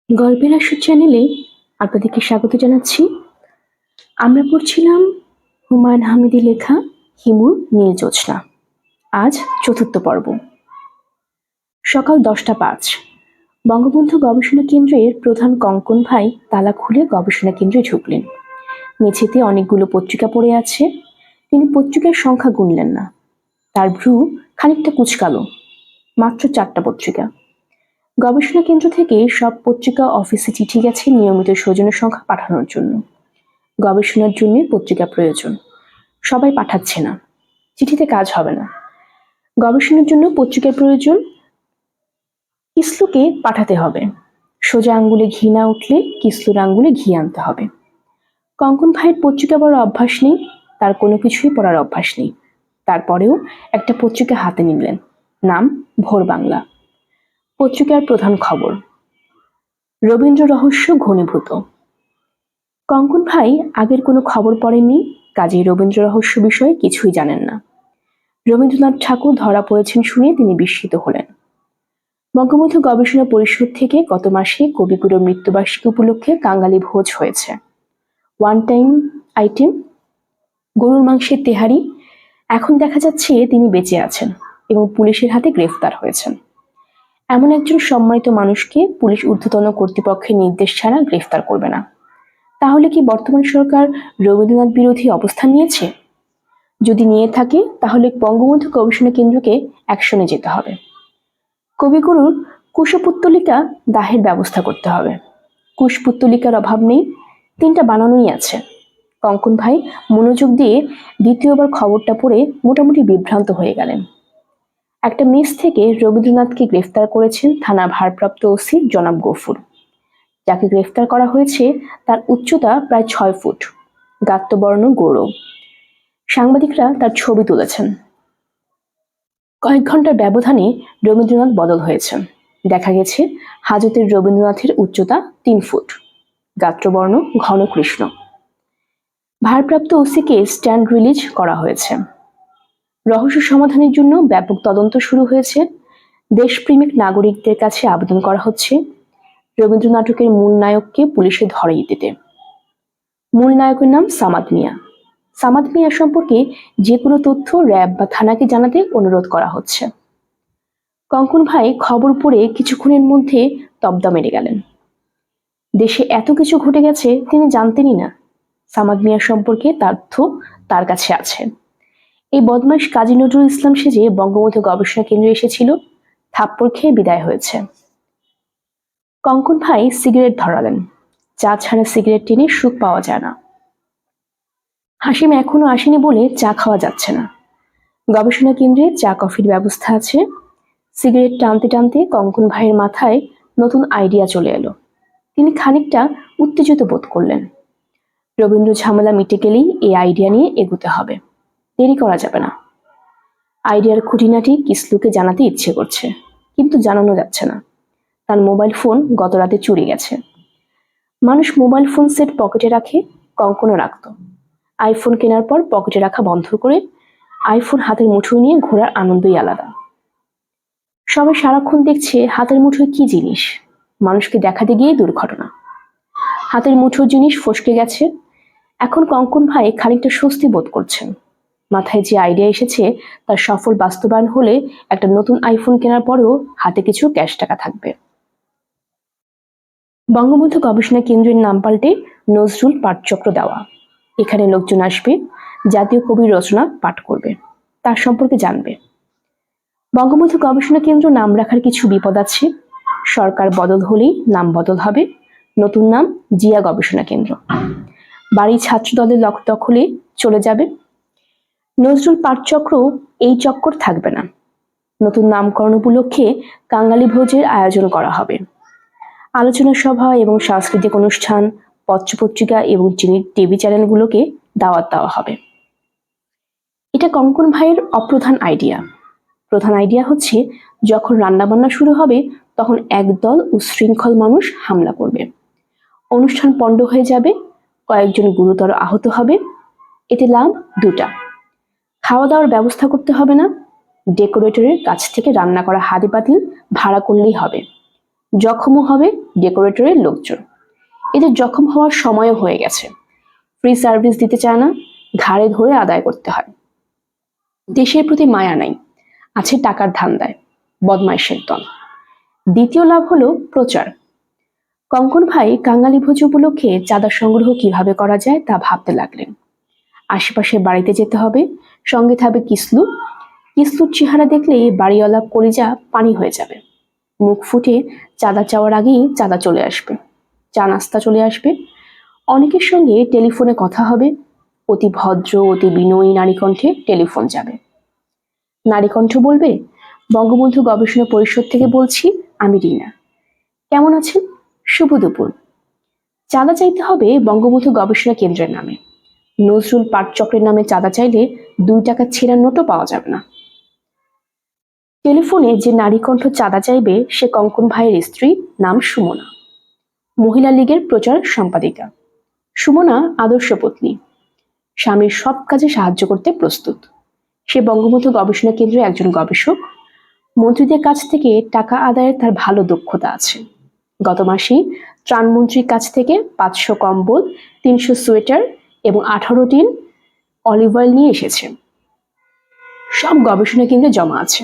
গল্পের আসর চ্যানেলে আপনাদেরকে স্বাগত জানাচ্ছি। আমরা পড়ছিলাম হুমায়ুন আহমেদের লেখা হিমুর নীল জ্যোৎস্না। আজ চতুর্থ পর্ব। সকাল 10:05। বঙ্গবন্ধু গবেষণা কেন্দ্রের প্রধান কঙ্কন ভাই তালা খুলে গবেষণা কেন্দ্রে ঢুকলেন। মেঝেতে অনেকগুলো পত্রিকা পড়ে আছে। তিনি পত্রিকার সংখ্যা গুনলেন না। তার ভ্রু খানিকটা কুঁচকালো। মাত্র 4টা পত্রিকা। গবেষণা কেন্দ্র থেকে সব পত্রিকা অফিসে চিঠি গেছে নিয়মিত সৌজন্য সংখ্যা পাঠানোর জন্য। গবেষণার জন্য পত্রিকা প্রয়োজন, সবাই পাঠাচ্ছে না, চিঠিতে কাজ হবে না। গবেষণার জন্য পত্রিকার প্রয়োজন, কিসলুকে পাঠাতে হবে। সোজা আঙ্গুলে ঘি না উঠলে কিসলুর আঙ্গুলে ঘি আনতে হবে। কঙ্কন ভাইয়ের পত্রিকা পড়ার অভ্যাস নেই, তার কোনো কিছুই পড়ার অভ্যাস নেই। তারপরেও একটা পত্রিকা হাতে নিলেন, নাম ভোর বাংলা। পত্রিকার প্রধান খবর, রবীন্দ্র রহস্য ঘনীভূত। কঙ্কন ভাই আগের কোনো খবর পড়েননি, কাজেই রবীন্দ্র রহস্য বিষয়ে কিছুই জানেন না। রবীন্দ্রনাথ ঠাকুর ধরা পড়েছেন শুনে তিনি বিস্মিত হলেন। বঙ্গবন্ধু গবেষণা পরিষদ থেকে গত মাসে কবিগুরুর মৃত্যুবার্ষিকী উপলক্ষে কাঙালি ভোজ হয়েছে। ওয়ান টাইম আইটেম গরুর মাংসের তেহারি। এখন দেখা যাচ্ছে তিনি বেঁচে আছেন এবং পুলিশের হাতে গ্রেফতার হয়েছেন। এমন একজন সম্মানিত মানুষকে পুলিশ ঊর্ধ্বতন কর্তৃপক্ষের নির্দেশ ছাড়া গ্রেফতার করবে না। তাহলে কি বর্তমান সরকার রবীন্দ্রনাথ বিরোধী অবস্থান নিয়েছে? যদি নিয়ে থাকে তাহলে বঙ্গবন্ধু গবেষণা কেন্দ্রকে অ্যাকশনে যেতে হবে। কবিগুরুর কুশপুত্তলিকা দাহের ব্যবস্থা করতে হবে। কুশপুত্তলিকার অভাব নেই, 3টা বানানোই আছে। কঙ্কন ভাই মনোযোগ দিয়ে দ্বিতীয়বার খবরটা পড়ে মোটামুটি বিভ্রান্ত হয়ে গেলেন। একটা মেস থেকে রবীন্দ্রনাথকে গ্রেফতার করেছেন থানা ভারপ্রাপ্ত ওসি জনাব গফুর। যাকে গ্রেফতার করা হয়েছে তার উচ্চতা প্রায় 6 ফুট, গাত্রবর্ণ গৌর। সাংবাদিকরা তার ছবি তুলেছেন। কয়েক ঘন্টার ব্যবধানে রবীন্দ্রনাথ বদল হয়েছেন। দেখা গেছে হাজতের রবীন্দ্রনাথের উচ্চতা 3 ফুট, গাত্রবর্ণ ঘন কৃষ্ণ। ভারপ্রাপ্ত ওসিকে স্ট্যান্ড রিলিজ করা হয়েছে। রহস্য সমাধানের জন্য ব্যাপক তদন্ত শুরু হয়েছে। দেশপ্রেমিক নাগরিকদের কাছে আবেদন করা হচ্ছে রবীন্দ্র নাটকের মূল নায়ককে পুলিশে ধরিয়ে দিতে। মূল নায়কের নাম সামাদ মিয়া। সামাদ মিয়া সম্পর্কে যে কোনো তথ্য র্যাব বা থানাকে জানাতে অনুরোধ করা হচ্ছে। কঙ্কন ভাই খবর পড়ে কিছুক্ষণের মধ্যে তবদা মেরে গেলেন। দেশে এত কিছু ঘটে গেছে তিনি জানতেনই না। সামাদ মিয়া সম্পর্কে তথ্য তার কাছে আছে। এই বদমাইশ কাজী নজরুল ইসলাম সেজে বঙ্গবন্ধু গবেষণা কেন্দ্রে এসেছিল, থাপ্পড় খেয়ে বিদায় হয়েছে। কঙ্কন ভাই সিগারেট ধরালেন। চা ছাড়া সিগারেট টেনে সুখ পাওয়া যায় না। হাসিম এখনো আসেনি বলে চা খাওয়া যাচ্ছে না। গবেষণা কেন্দ্রে চা কফির ব্যবস্থা আছে। সিগারেট টানতে টানতে কঙ্কন ভাইয়ের মাথায় নতুন আইডিয়া চলে এলো। তিনি খানিকটা উত্তেজিত বোধ করলেন। রবীন্দ্র ঝামেলা মিটে গেলেই এই আইডিয়া নিয়ে এগোতে হবে, দেরি করা যাবে না। আইডিয়ার খুঁটিনাটি কিসলুকে জানাতে ইচ্ছে করছে, কিন্তু জানানো যাচ্ছে না। তার মোবাইল ফোন গত রাতে চুরি গেছে। মানুষ মোবাইল ফোন সেট পকেটে রাখে, কঙ্কনও রাখত। আইফোন কেনার পর পকেটে রাখা বন্ধ করে আইফোন হাতের মুঠোয় নিয়ে ঘোরার আনন্দই আলাদা। সবাই সারাক্ষণ দেখছে হাতের মুঠোয় কি জিনিস, মানুষকে দেখাতে গিয়ে দুর্ঘটনা। হাতের মুঠোর জিনিস ফসকে গেছে। এখন কঙ্কন ভাই খানিকটা স্বস্তি বোধ করছেন। মাথায় যে আইডিয়া এসেছে তার সফল বাস্তবায়ন হলে একটা নতুন আইফোন কেনার পরেও হাতে কিছু ক্যাশ টাকা থাকবে। বঙ্গবন্ধু গবেষণা কেন্দ্রের নাম পাল্টে নজরুল পাঠচক্র দেওয়া। এখানে লোকজন আসবে, জাতীয় কবির রচনা পাঠ করবে, তার সম্পর্কে জানবে। বঙ্গবন্ধু গবেষণা কেন্দ্র নাম রাখার কিছু বিপদ আছে। সরকার বদল হলেই নাম বদল হবে, নতুন নাম জিয়া গবেষণা কেন্দ্র। বাড়ি ছাত্র দলের দখলে চলে যাবে। নজরুল পাঠচক্র এই চক্কর থাকবে না। নতুন নামকরণ উপলক্ষে কাঙালি ভোজের আয়োজন করা হবে। আলোচনা সভা এবং সাংস্কৃতিক অনুষ্ঠান, পত্রপত্রিকা এবং টিভি চ্যানেলগুলোকে দাওয়াত দেওয়া হবে। এটা কঙ্কন ভাইয়ের অপ্রধান আইডিয়া। প্রধান আইডিয়া হচ্ছে যখন রান্নাবান্না শুরু হবে তখন একদল উচ্ছৃঙ্খল মানুষ হামলা করবে। অনুষ্ঠান পণ্ড হয়ে যাবে, কয়েকজন গুরুতর আহত হবে। এতে লাভ 2টা। খাওয়া দাওয়ার ব্যবস্থা করতে হবে না, ডেকোরেটরের কাছ থেকে রান্না করা হাঁড়ি পাতিল ভাড়া করলেই হবে। জখমও হবে ডেকোরেটরের লোকজন। এদের জখম হওয়ার সময়ও হয়ে গেছে। ফ্রি সার্ভিস দিতে চায় না, ঘাড়ে ধরে আদায় করতে হয়। দেশের প্রতি মায়া নাই, আছে টাকার ধান্দায়, বদমাইশের দল। দ্বিতীয় লাভ হলো প্রচার। কঙ্কন ভাই কাঙালি ভোজ উপলক্ষে চাঁদা সংগ্রহ কিভাবে করা যায় তা ভাবতে লাগলেন। আশেপাশের বাড়িতে যেতে হবে, সঙ্গে থাকবে কিসলু। কিসলুর চেহারা দেখলেই বাড়িওয়ালা কলিজা পানি হয়ে যাবে। মুখ ফুটে চাঁদা চাওয়ার আগেই চাঁদা চলে আসবে, চা নাস্তা চলে আসবে। অনেকের সঙ্গে টেলিফোনে কথা হবে। অতি ভদ্র অতি বিনয়ী নারীকণ্ঠে টেলিফোন যাবে। নারীকণ্ঠ বলবে, বঙ্গবন্ধু গবেষণা পরিষদ থেকে বলছি, আমি রিনা। কেমন আছেন? শুভ দুপুর। চাঁদা চাইতে হবে বঙ্গবন্ধু গবেষণা কেন্দ্রের নামে। নজরুল পাটচক্রের নামে চাঁদা চাইলে 2 টাকা ছেঁড়া নোটও পাওয়া যাবে না। টেলিফোনে যে নারীকণ্ঠ চাঁদা চাইবে সে কঙ্কন ভাইয়ের স্ত্রী, নাম সুমনা, মহিলা লীগের প্রচার সম্পাদিকা। সুমনা আদর্শ পত্নী, স্বামীর সব কাজে সাহায্য করতে প্রস্তুত। সে বঙ্গবন্ধু গবেষণা কেন্দ্রের একজন গবেষক। মন্ত্রীদের কাছ থেকে টাকা আদায়ের তার ভালো দক্ষতা আছে। গত মাসেই ত্রাণমন্ত্রীর কাছ থেকে 500 কম্বল, 300 সোয়েটার এবং 18 টিন অলিভ অয়েল নিয়ে এসেছে। সব গবেষণা কেন্দ্রে জমা আছে।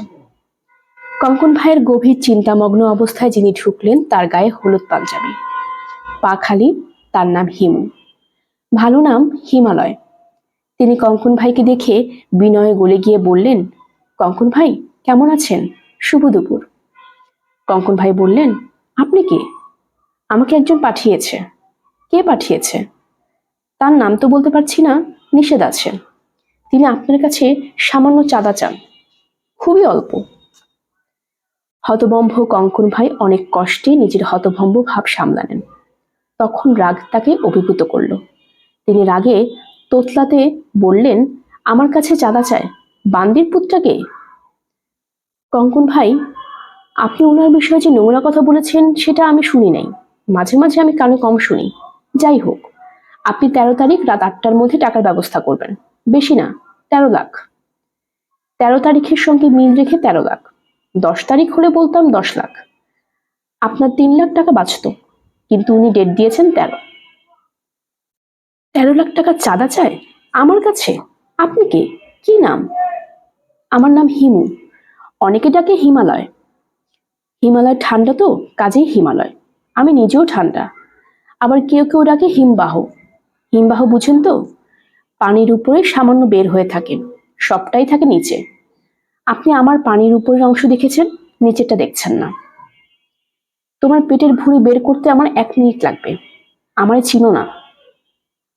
কঙ্কন ভাইয়ের গভীর চিন্তামগ্ন অবস্থায় যিনি ঢুকলেন তার গায়ে হলুদ পাঞ্জাবি, পা খালি। তার নাম হিমু, ভালো নাম হিমালয়। তিনি কঙ্কন ভাইকে দেখে বিনয়ে গলে গিয়ে বললেন, কঙ্কন ভাই কেমন আছেন? শুভ দুপুর। কঙ্কন ভাই বললেন, আপনি কে? আমাকে একজন পাঠিয়েছে। কে পাঠিয়েছে? তার নাম তো বলতে পারছি না, নিষেধ আছে। তিনি আপনার কাছে সামান্য চাঁদা চান, খুবই অল্প। হতভম্ব কঙ্কন ভাই অনেক কষ্টে নিজের হতভম্ব ভাব সামলালেন। তখন রাগ তাকে অভিভূত করল। তিনি রাগে তোতলাতে বললেন, আমার কাছে চাঁদা চায়? বান্দির পুত্রকে? কঙ্কন ভাই, আপনি ওনার বিষয়ে যে নোংরা কথা বলেছেন সেটা আমি শুনি নাই। মাঝে মাঝে আমি কানে কম শুনি। যাই হোক, আপনি 13 তারিখ রাত 8টার মধ্যে টাকার ব্যবস্থা করবেন। বেশি না, 13 লাখ। 13 তারিখের সঙ্গে মিল রেখে 13 লাখ। 10 তারিখ হলে বলতাম 10 লাখ। আপনার 3 লাখ টাকা বাঁচত, কিন্তু উনি ডেট দিয়েছেন 13। 13 লাখ টাকা চাঁদা চায় আমার কাছে? আপনি কে? কি নাম? আমার নাম হিমু, অনেকে ডাকে হিমালয়। হিমালয় ঠান্ডা তো, কাজেই হিমালয়। আমি নিজেও ঠান্ডা। আবার কেউ কেউ ডাকে হিমবাহ। হিমবাহ বুঝেন তো? পানির উপরে সামান্য বের হয়ে থাকে, সবটাই থাকে নিচে। আপনি আমার পানির উপরের অংশ দেখেছেন, নিচেরটা দেখছেন না। তোমার পেটের ভুঁড়ি বের করতে আমার 1 মিনিট লাগবে। আমায় চিনো না।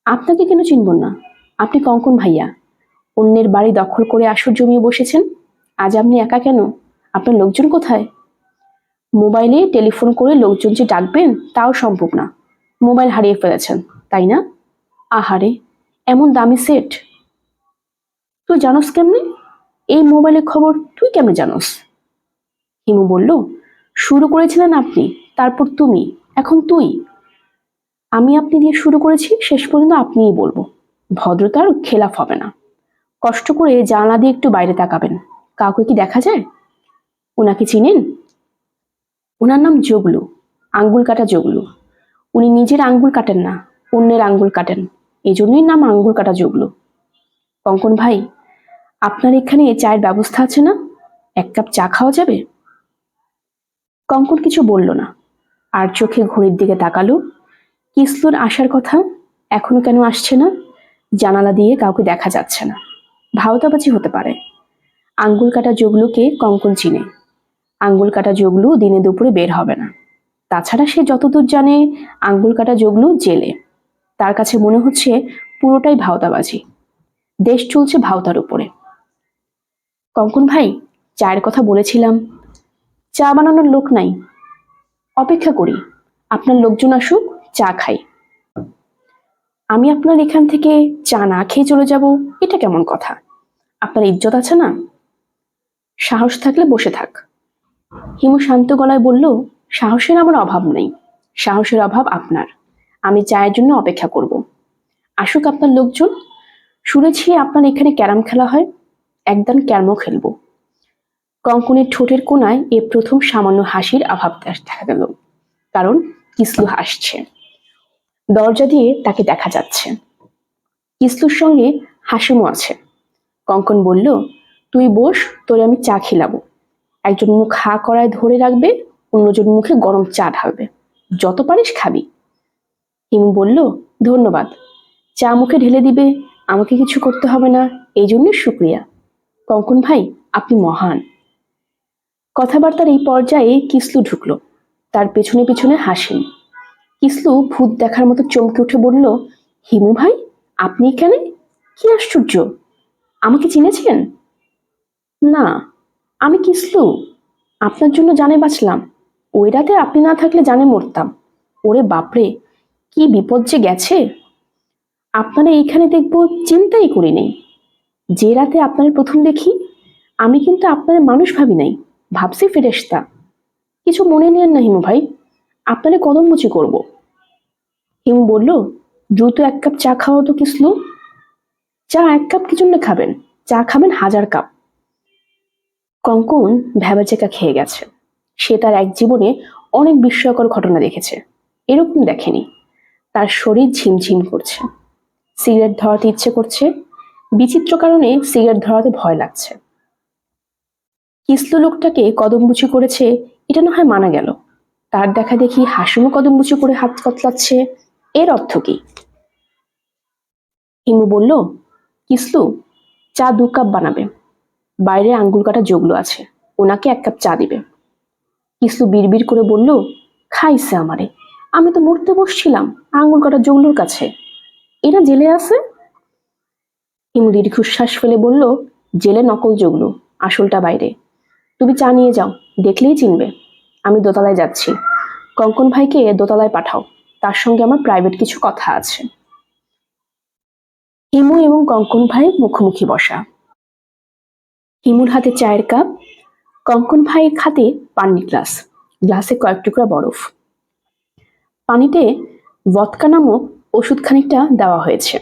আপনাকে কেন চিনব না? আপনি কঙ্কন ভাইয়া, অন্যের বাড়ি দখল করে আসর জমিয়ে বসেছেন। আজ আপনি একা কেন? আপনার লোকজন কোথায়? মোবাইলে টেলিফোন করে লোকজন যে ডাকবেন তাও সম্ভব না। মোবাইল হারিয়ে ফেলেছেন, তাই না? আহারে, এমন দামি সেট। তুই জানোস কেমনে? এই মোবাইলের খবর তুই কেমনে জানোস? হিমু বলল, শুরু করেছিলেন আপনি, তারপর তুমি, এখন তুই। আমি আপনি দিয়ে শুরু করেছি, শেষ পর্যন্ত আপনিই বলবো। ভদ্রতার খেলাফ হবে না। কষ্ট করে জানলা দিয়ে একটু বাইরে তাকাবেন। কাউকে কি দেখা যায়? ওনাকে চিনেন? ওনার নাম জগলু, আঙ্গুল কাটা জগলু। উনি নিজের আঙ্গুল কাটেন না, অন্যের আঙ্গুল কাটেন, এই জন্যই নাম আঙ্গুল কাটা জগলু। কঙ্কন ভাই, আপনার এখানে চায়ের ব্যবস্থা আছে না? 1 কাপ চা খাওয়া যাবে? কঙ্কন কিছু বলল না, আর চোখে ঘড়ির দিকে তাকালো। কিসলুর আসার কথা, এখনো কেন আসছে না? জানালা দিয়ে কাউকে দেখা যাচ্ছে না। ভাওতাবাজি হতে পারে। আঙ্গুল কাটা জগলুকে কঙ্কন চিনে। আঙ্গুল কাটা জগলু দিনে দুপুরে বের হবে না। তাছাড়া সে যতদূর জানে, আঙ্গুল কাটা জগলু জেলে। তার কাছে মনে হচ্ছে পুরোটাই ভাওতাবাজি। দেশ চলছে ভাওতার উপরে। কঙ্কন ভাই, চায়ের কথা বলেছিলাম। চা বানানোর লোক নাই। অপেক্ষা করি, আপনার লোকজন আসুক, চা খাই। আমি আপনার এখান থেকে চা না খেয়ে চলে যাব, এটা কেমন কথা? আপনার ইজ্জত আছে না? সাহস থাকলে বসে থাক। হিমু শান্ত গলায় বলল, সাহসের আমার অভাব নেই, সাহসের অভাব আপনার। আমি চায়ের জন্য অপেক্ষা করব। আসুক আপনার লোকজন। শুনেছি আপনার এখানে ক্যারাম খেলা হয়, একদান ক্যারমও খেলবো। কঙ্কনের ঠোঁটের কোণায় এ প্রথম সামান্য হাসির অভাব দেখা গেল, কারণ কিসলু হাসছে। দরজা দিয়ে তাকে দেখা যাচ্ছে। কিসলুর সঙ্গে হাসিমও আছে। কঙ্কন বলল, তুই বস, তোরে আমি চা খিলাবো। একজন মুখ হা করায় ধরে রাখবে, অন্যজন মুখে গরম চা ঢালবে, যত পারিস খাবি। হিমু বলল, ধন্যবাদ, চা মুখে ঢেলে দিবে, আমাকে কিছু করতে হবে না, এই জন্য শুক্রিয়া। কঙ্কন ভাই, আপনি মহান। কথাবার্তার এই পর্যায়ে কিসলু ঢুকলো। তার পেছনে পেছনে হাসিম। কিসলু ভূত দেখার মতো চমকে উঠে বলল, হিমু ভাই, আপনি এখানে? কি আশ্চর্য, আমাকে চিনেছেন? না, আমি কিসলু, আপনার জন্য জানে বাঁচলাম। ওই রাতে আপনি না থাকলে জানে মরতাম। ওরে বাপরে, কি বিপদ যে গেছে। আপনারা এইখানে দেখবো চিন্তাই করি নেই। যে রাতে আপনার প্রথম দেখি, আমি কিন্তু আপনার মানুষ ভাবি নাই, ভাবছি ফেরেশতা। কিছু মনে নেন না হিমু ভাই, আপনারে কদমমুচি করব। হিমু বলল, দ্রুত এক কাপ চা খাওয়া তো কিসলু। চা এক কাপ কি জন্য খাবেন, চা খাবেন 1000 কাপ। কঙ্কন ভ্যাবাচেকা খেয়ে গেছে। সে তার এক জীবনে অনেক বিস্ময়কর ঘটনা দেখেছে, এরকম দেখেনি। তার শরীর ঝিমঝিম করছে, সিগারেট ধরাতে ইচ্ছে করছে, বিচিত্র কারণে সিগারেট ধরাতে ভয় লাগছে। কিসলু লোকটাকে কদমবুচি করেছে, এটা না হয় মানা গেল। তার দেখা দেখি হাসিমও কদমবুচি করে হাত কতলাচ্ছে, এর অর্থ কি? হিমু বলল, কিসলু, চা 2 কাপ বানাবে, বাইরে আঙ্গুল কাটা জগলু আছে, ওনাকে 1 কাপ চা দিবে। কিসলু বিড়বিড় করে বলল, খাইছে আমারে, আমি তো মরতে বসছিলাম আঙ্গুল কাটা জগলুর কাছে, এরা জেলে আছে। হিমু দীর্ঘশ্বাস ফেলে বলল, জেলে নকল জগলু, আসলটা বাইরে। তুমি চা নিয়ে যাও, দেখলেই চিনবে। আমি দোতলায় যাচ্ছি, কঙ্কন ভাইকে দোতলায় পাঠাও, তার সঙ্গে আমার প্রাইভেট কিছু কথা আছে। হিমু এবং কঙ্কন ভাই মুখোমুখি বসা। হিমুর হাতে চায়ের কাপ, কঙ্কন ভাইয়ের হাতে পানির গ্লাস, গ্লাসে কয়েক টুকরা বরফ। পানিতে ভদকা নামক ওষুধ খানিকটা দেওয়া হয়েছে।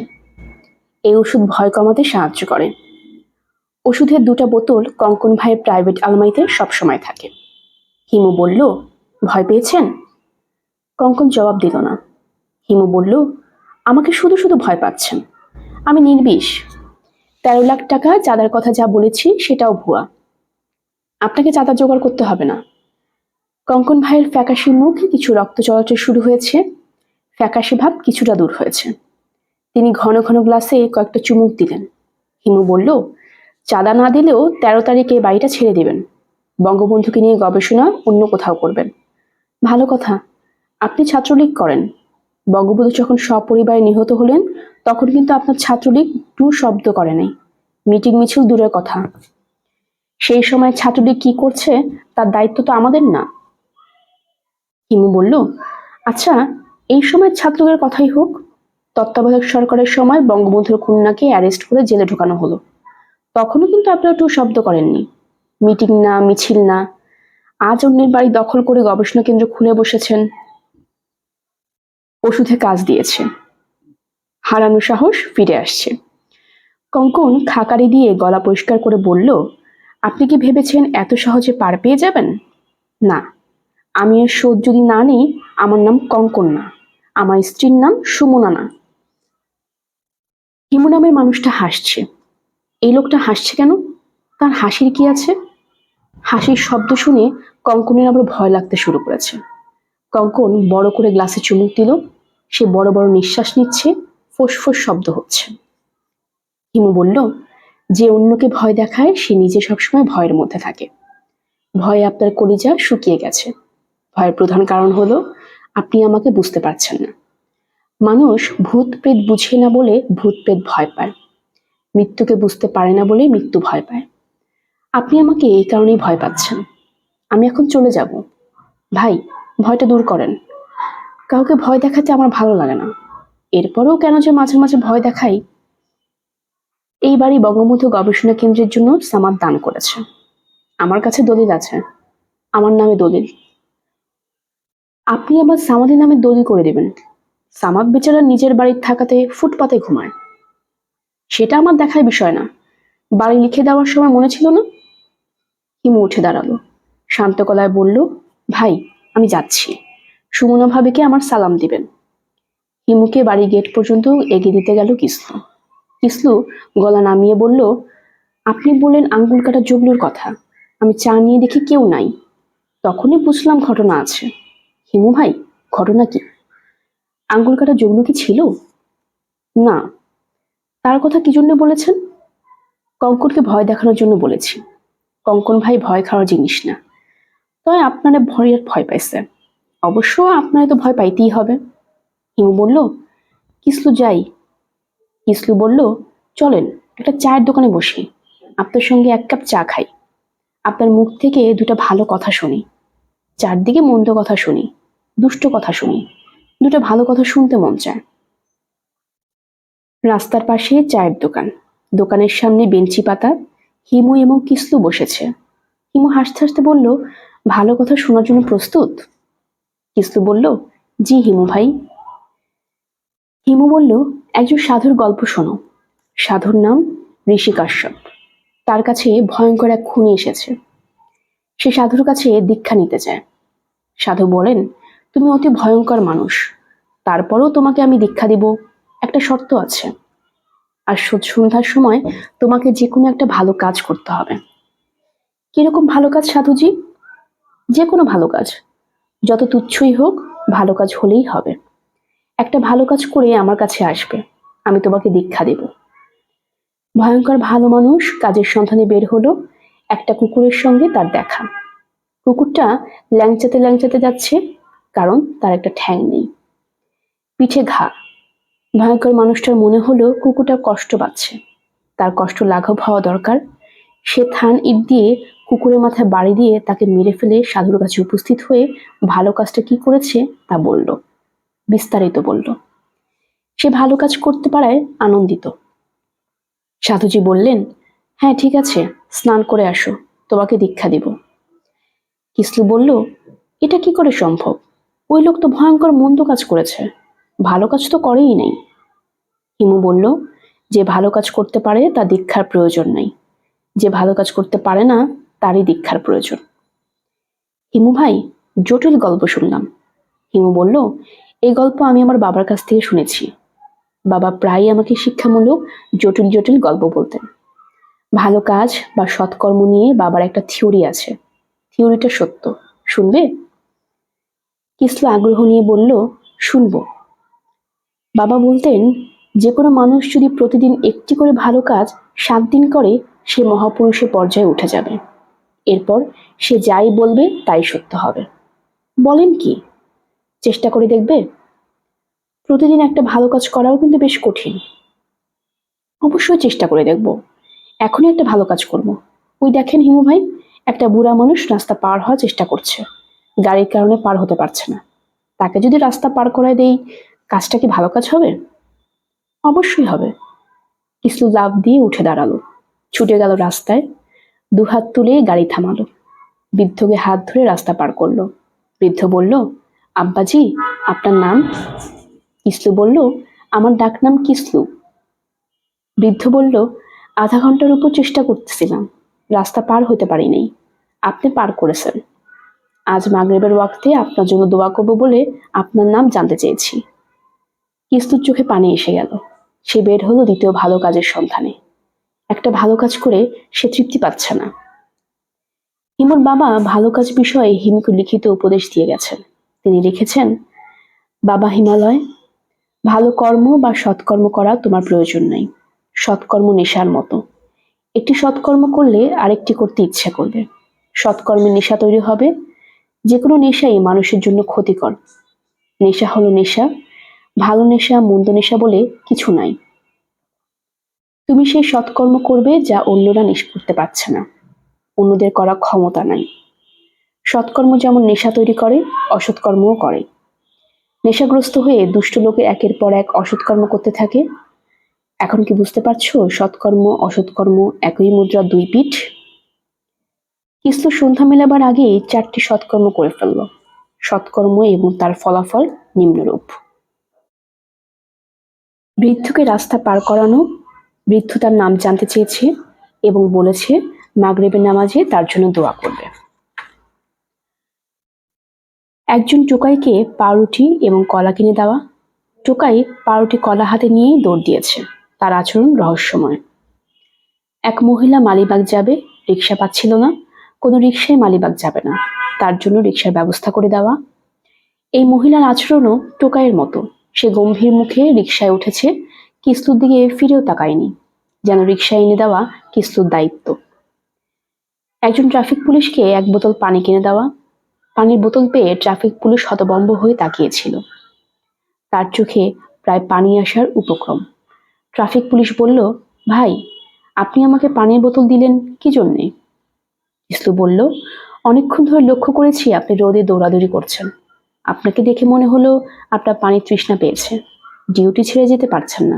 এই ওষুধ ভয় কমাতে সাহায্য করে। ওষুধের 2টা বোতল কঙ্কন ভাইয়ের প্রাইভেট আলমারিতে সবসময় থাকে। হিমু বলল, ভয় পেয়েছেন? কঙ্কন জবাব দিল না। হিমু বলল, আমাকে শুধু শুধু ভয় পাচ্ছেন, আমি নির্বিষ। 13 লাখ টাকা চাঁদার কথা যা বলেছি সেটাও ভুয়া, আপনাকে চাঁদা জোগাড় করতে হবে না। কঙ্কন ভাইয়ের ফ্যাকাশে মুখে কিছু রক্ত চলাচল শুরু হয়েছে, ফ্যাকাশে ভাব কিছুটা দূর হয়েছে। তিনি ঘন ঘন গ্লাসে কয়েকটা চুমুক দিলেন। হিমু বলল, চাঁদা না দিলেও 13 তারিখে বাড়িটা ছেড়ে দেবেন, বঙ্গবন্ধুকে নিয়ে গবেষণা অন্য কোথাও করবেন। ভালো কথা, আপনি ছাত্রলীগ করেন, বঙ্গবন্ধু যখন সপরিবারে নিহত হলেন তখন কিন্তু আপনার ছাত্রলীগ 2 শব্দ করে নাই, মিটিং মিছিল দূরের কথা। সেই সময় ছাত্রলীগ কি করছে তার দায়িত্ব তো আমাদের না। হিমু বলল, আচ্ছা, এই সময় ছাত্রদের কথাই হোক, তত্ত্বাবধায়ক সরকারের সময় বঙ্গবন্ধুর কন্যাকে অ্যারেস্ট করে জেলে ঢোকানো হলো, তখনও কিন্তু আপনারা 2 শব্দ করেননি, মিটিং না, মিছিল না। আজ অন্যের বাড়ি দখল করে গবেষণা কেন্দ্র খুলে বসেছেন। ওষুধে কাজ দিয়েছে, হারানো সাহস ফিরে আসছে। কঙ্কন খাকারি দিয়ে গলা পরিষ্কার করে বলল, আপনি কি ভেবেছেন এত সহজে পার পেয়ে যাবেন? না, আমি এর শোধ যদি না নিই, আমার নাম কঙ্কন না, আমার স্ত্রীর নাম সুমনা না। হিমু নামের মানুষটা হাসছে। এই লোকটা হাসছে কেন? তার হাসির কি আছে? হাসির শব্দ শুনে কঙ্কনের আবার ভয় লাগতে শুরু করেছে। কঙ্কন বড় করে গ্লাসে চুমুক দিল, সে বড় বড় নিঃশ্বাস নিচ্ছে, ফোঁস শব্দ হচ্ছে। হিমু বলল, যে অন্যকে ভয় দেখায় সে নিজে সবসময় ভয়ের মধ্যে থাকে। ভয়ে আপনার কলিজা শুকিয়ে গেছে। ভয়ের প্রধান কারণ হলো আপনি আমাকে বুঝতে পারছেন না। মানুষ ভূত প্রেত বুঝে না বলে ভূত প্রেত ভয় পায়, মৃত্যুকে বুঝতে পারে না বলে মৃত্যু ভয় পায়। আপনি আমাকে এই কারণেই ভয় পাচ্ছেন। আমি এখন চলে যাব। ভাই, ভয়টা দূর করেন। কাউকে ভয় দেখাতে আমার ভালো লাগে না, এরপরেও কেন যে মাঝে মাঝে ভয় দেখাই। এই বাড়ি বঙ্গবন্ধু গবেষণা কেন্দ্রের জন্য সামাদ দান করেছে, আমার কাছে দলিল আছে, আমার নামে দলিল। আপনি আবার সামাদের নামে দলিল করে দেবেন? সামাদ বেচারা নিজের বাড়ির থাকাতে ফুটপাতে ঘুমায়, সেটা আমার দেখার বিষয় না। বাড়ি লিখে দেওয়ার সময় মনে ছিল না? হিমু উঠে দাঁড়ালো, শান্ত গলায় বলল, ভাই আমি যাচ্ছি, সুমনা ভাবিকে আমার সালাম দিবেন। হিমুকে বাড়ি গেট পর্যন্ত এগিয়ে দিতে গেল কিসলু। কিসলু গলা নামিয়ে বলল, আপনি বললেন আঙ্গুল কাটা জগলুর কথা, আমি চা নিয়ে দেখি কেউ নাই, তখনই বুঝলাম ঘটনা আছে। হিমু ভাই, ঘটনা কি? আঙ্গুল কাটা জগলু কি ছিল? না। তার কথা কি জন্য বলেছেন? কঙ্কনকে ভয় দেখানোর জন্য বলেছি। কঙ্কন ভাই ভয় খাওয়ার জিনিস না, তবে আপনারা ভয়ের ভয় পাইছে, অবশ্য আপনারা তো ভয় পাইতেই হবে। হিমু বলল, কিসলু যাই। কিসলু বলল, চলেন একটা চায়ের দোকানে বসি, আপনার সঙ্গে এক কাপ চা খাই, আপনার মুখ থেকে দুটা ভালো কথা শুনি, চারদিকে মন্দ কথা শুনি, দুষ্ট কথা শুনি, দুটো ভালো কথা শুনতে মন চায়। রাস্তার পাশে চায়ের দোকান, দোকানের সামনে বেঞ্চি পাতা, হিমু এবং কিসলু বসেছে। হিমু হাসতে হাসতে বলল, ভালো কথা শোনার জন্য প্রস্তুত? কিসলু বলল, জি হিমু ভাই। হিমু বলল, একজন সাধুর গল্প শোনো। সাধুর নাম ঋষি কাশ্যপ। তার কাছে ভয়ঙ্কর এক খুনি এসেছে। সে সাধুর কাছে দীক্ষা নিতে চায়। সাধু বলেন, তুমি অতি ভয়ঙ্কর মানুষ, তারপরেও তোমাকে আমি দীক্ষা দিব, একটা শর্ত আছে। আর সন্ধ্যার সময় তোমাকে যে কোনো একটা ভালো কাজ করতে হবে। কিরকম ভালো কাজ সাধুজি? যে কোনো ভালো কাজ, যত তুচ্ছই হোক, ভালো কাজ হলেই হবে। একটা ভালো কাজ করে আমার কাছে আসবে, আমি তোমাকে দীক্ষা দেব। ভয়ঙ্কর ভালো মানুষ কাজের সন্ধানে বের হলো। একটা কুকুরের সঙ্গে তার দেখা। কুকুরটা ল্যাংচাতে ল্যাংচাতে যাচ্ছে, কারণ তার একটা ঠ্যাং নেই, পিঠে ঘা। ভয়ঙ্কর মানুষটার মনে হলো কুকুরটা কষ্ট পাচ্ছে, তার কষ্ট লাঘব হওয়া দরকার। সে থান ইট দিয়ে কুকুরের মাথায় বাড়ি দিয়ে তাকে মেরে ফেলে সাধুর কাছে উপস্থিত হয়ে ভালো কাজটা কি করেছে তা বলল, বিস্তারিত বলল। সে ভালো কাজ করতে পারায় আনন্দিত। সাধুজি বললেন, হ্যাঁ ঠিক আছে, স্নান করে আসো, তোমাকে দীক্ষা দিব। কিসলু বলল, এটা কি করে সম্ভব? ওই লোক তো ভয়ঙ্কর মন্দ কাজ করেছে, ভালো কাজ তো করেই নাই। হিমু বলল, যে ভালো কাজ করতে পারে তার দীক্ষার প্রয়োজন নাই, যে ভালো কাজ করতে পারে না তারই দীক্ষার প্রয়োজন। হিমু ভাই, জটিল গল্প শুনলাম। হিমু বলল, এই গল্প আমি আমার বাবার কাছ থেকে শুনেছি। বাবা প্রায়ই আমাকে শিক্ষামূলক জটিল জটিল গল্প বলতেন। ভালো কাজ বা সৎকর্ম নিয়ে বাবার একটা থিওরি আছে, থিওরিটা সত্য, শুনবে? কিসলু আগ্রহ নিয়ে বলল, শুনবো। বাবা বলতেন, যে কোনো মানুষ যদি প্রতিদিন একটি করে ভালো কাজ 7 দিন করে, সে মহাপুরুষের পর্যায়ে উঠে যাবে। এরপর সে যাই বলবে তাই সত্য হবে। বলেন কি? চেষ্টা করে দেখবে? প্রতিদিন একটা ভালো কাজ করাও কিন্তু বেশ কঠিন। অবশ্যই চেষ্টা করে দেখব, এখনই একটা ভালো কাজ করব। ওই দেখেন হিমু ভাই, একটা বুড়া মানুষ রাস্তা পার হওয়ার চেষ্টা করছে, গাড়ির কারণে পার হতে পারছে না, তাকে যদি রাস্তা পার করায় দেই, কাজটা কি ভালো কাজ হবে? অবশ্যই হবে। কিসলু লাফ দিয়ে উঠে দাঁড়ালো, ছুটে গেল রাস্তায়, দুহাত তুলে গাড়ি থামালো, বৃদ্ধকে হাত ধরে রাস্তা পার করলো। বৃদ্ধ বলল, আব্বাজি, আপনার নাম? কিসলু বলল, আমার ডাক নাম কিসলু। বৃদ্ধ বলল, আধা ঘন্টার উপর চেষ্টা করতেছিলাম, রাস্তা পার হতে পারি নাই, আপনি পার করেছেন। আজ মাগরিবের ওয়াক্তে আপনার জন্য দোয়া করব বলে আপনার নাম জানতে চেয়েছি। কিসলুর চোখে পানি এসে গেল। সে বের হলো দ্বিতীয় ভালো কাজের সন্ধানে। একটা ভালো কাজ করে সে তৃপ্তি পাচ্ছে না। হিমুর বাবা ভালো কাজ বিষয়ে হিমুকে লিখিত উপদেশ দিয়ে গেছেন। তিনি লিখেছেন, বাবা হিমালয়, ভালো কর্ম বা সৎকর্ম করা তোমার প্রয়োজন নেই। সৎকর্ম নেশার মতো, একটি সৎকর্ম করলে আরেকটি করতে ইচ্ছে করবে। সৎকর্মের নেশা তৈরি হবে। যে কোনো নেশাই মানুষের জন্য ক্ষতিকর। নেশা হলো নেশা, ভালো নেশা মন্দ নেশা বলে কিছু নাই। তুমি সেই সৎকর্ম করবে যা অন্যরা করতে পারছে না, অন্যদের করার ক্ষমতা নাই। সৎকর্ম যেমন নেশা তৈরি করে, অসৎকর্মও করে। নেশাগ্রস্ত হয়ে দুষ্ট লোকে একের পর এক অসৎকর্ম করতে থাকে। এখন কি বুঝতে পারছো, সৎকর্ম অসৎকর্ম একই মুদ্রার দুই পিঠ? কিসলু সন্ধ্যা মেলাবার আগে 4টি সৎকর্ম করে ফেলল। সৎকর্ম এবং তার ফলাফল নিম্নরূপ। বৃদ্ধকে রাস্তা পার করানো। বৃদ্ধ তার নাম জানতে চেয়েছে এবং বলেছে মাগরিবের নামাজে তার জন্য দোয়া করবে। একজন টোকাইকে পাউরুটি এবং কলা কিনে দেওয়া। টোকাই পাউরুটি কলা হাতে নিয়েই দৌড় দিয়েছে। তার আচরণ রহস্যময়। এক মহিলা মালিবাগ যাবে, রিক্সা পাচ্ছিল না। কোনো রিক্সায় মালিবাগ যাবে না, তার জন্য রিক্সার ব্যবস্থা করে দেওয়া। এই মহিলার আচরণও টোকাইয়ের মতো। সে গম্ভীর মুখে রিক্সায় উঠেছে, কিস্তুর দিকে ফিরেও তাকায়নি, যেন রিক্সায় এনে দেওয়া কিস্তুর দায়িত্ব। একজন ট্রাফিক পুলিশকে এক বোতল পানি কিনে দেওয়া। পানির বোতল পেয়ে ট্রাফিক পুলিশ হতভম্ব হয়ে তাকিয়েছিল। তার চোখে প্রায় পানি আসার উপক্রম। ট্রাফিক পুলিশ বলল, ভাই, আপনি আমাকে পানির বোতল দিলেন কি জন্যে? কিসলু বলল, অনেকক্ষণ ধরে লক্ষ্য করেছি আপনি রোদে দৌড়াদৌড়ি করছেন। আপনাকে দেখে মনে হলো আপনার পানির তৃষ্ণা পেয়েছে, ডিউটি ছেড়ে যেতে পারছেন না।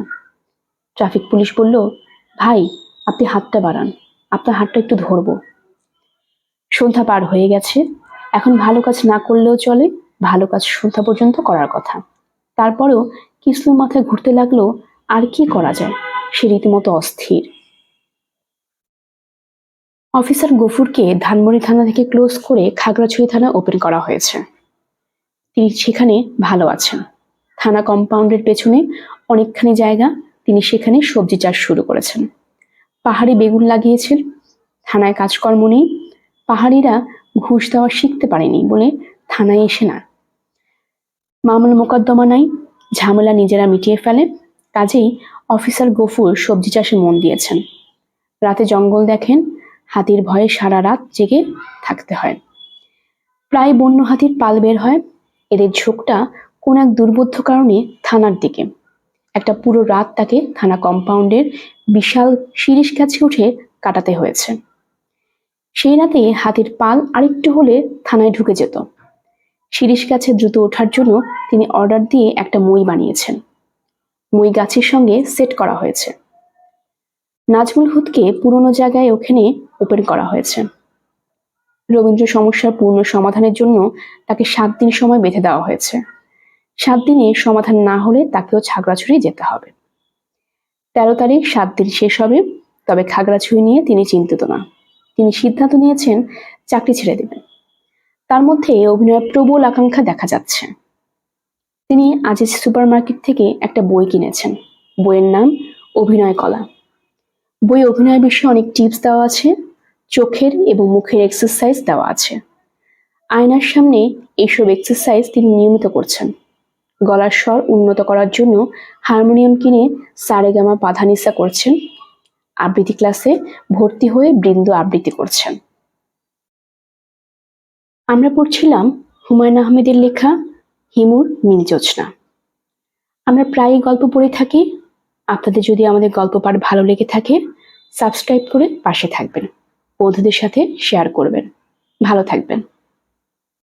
ট্রাফিক পুলিশ বলল, ভাই, আপনি হাতটা বাড়ান, আপনার হাতটা একটু ধরবো। সন্ধ্যা পার হয়ে গেছে, এখন ভালো কাজ না করলেও চলে, ভালো কাজ সন্ধ্যা পর্যন্ত করার কথা। তারপরেও কিসলুর মাথায় ঘুরতে লাগলো, আর কি করা যায়। সে রীতিমতো অস্থির। অফিসার গফুরকে ধানমন্ডি থানা থেকে ক্লোজ করে খাগড়াছড়ি থানা ওপেন করা হয়েছে। তিনি সেখানে ভালো আছেন। থানা কম্পাউন্ডের পেছনে অনেকখানি জায়গা, তিনি সেখানে সবজি চাষ শুরু করেছেন। পাহাড়ি বেগুন লাগিয়েছেন। থানায় কাজকর্ম নেই, পাহাড়িরা ঘুষ দেওয়া শিখতে পারেনি বলে থানায় এসে না। মামলা মোকদ্দমা নাই, ঝামেলা নিজেরা মিটিয়ে ফেলে। কাজেই অফিসার গফুর সবজি চাষে মন দিয়েছেন। রাতে জঙ্গল দেখেন, হাতির ভয়ে সারা রাত জেগে থাকতে হয়। প্রায় বন্য হাতির পাল বের হয়। এদের ঝোঁকটা কোন এক দুর্বোধ্য কারণে থানার দিকে। একটা পুরো রাত তাকে থানা কম্পাউন্ডের বিশাল শিরিষ গাছে উঠে কাটাতে হয়েছে। সেই রাতে হাতির পাল আরেকটু হলে থানায় ঢুকে যেত। শিরিষ গাছে দ্রুত ওঠার জন্য তিনি অর্ডার দিয়ে একটা মই বানিয়েছেন। মই গাছের সঙ্গে সেট করা হয়েছে। নাজমুল হুদকে পুরনো জায়গায় ওখানে ওপেন করা হয়েছে। রবীন্দ্র সমস্যার পূর্ণ সমাধানের জন্য তাকে 7 দিন সময় বেঁধে দেওয়া হয়েছে। 7 দিনে সমাধান না হলে তাকেও খাগড়াছড়ি যেতে হবে। 13 তারিখ 7 দিন শেষ হবে, তবে খাগড়াছড়ি নিয়ে তিনি চিন্তিত না। তিনি সিদ্ধান্ত নিয়েছেন চাকরি ছেড়ে দেবেন। তার মধ্যে অভিনয়ের প্রবল আকাঙ্ক্ষা দেখা যাচ্ছে। তিনি আজিজ সুপারমার্কেট থেকে একটা বই কিনেছেন। বইয়ের নাম অভিনয় কলা। বই অভিনয় বিষয়ে অনেক টিপস দেওয়া আছে, চোখের এবং মুখের এক্সারসাইজ দেওয়া আছে। আয়নার সামনে এইসব এক্সারসাইজ তিনি নিয়মিত করছেন। গলার স্বর উন্নত করার জন্য হারমোনিয়াম কিনে সারেগামা পাধানিসা করছেন। আবৃত্তি ক্লাসে ভর্তি হয়ে বৃন্দ আবৃত্তি করছেন। আমরা পড়ছিলাম হুমায়ুন আহমেদের লেখা হিমুর নীল জোছনা। আমরা প্রায়ই গল্প পড়ে থাকি। আপনাদের যদি আমাদের গল্প পাঠ ভালো লেগে থাকে, সাবস্ক্রাইব করে পাশে থাকবেন, বন্ধুদের সাথে শেয়ার করবেন। ভালো থাকবেন।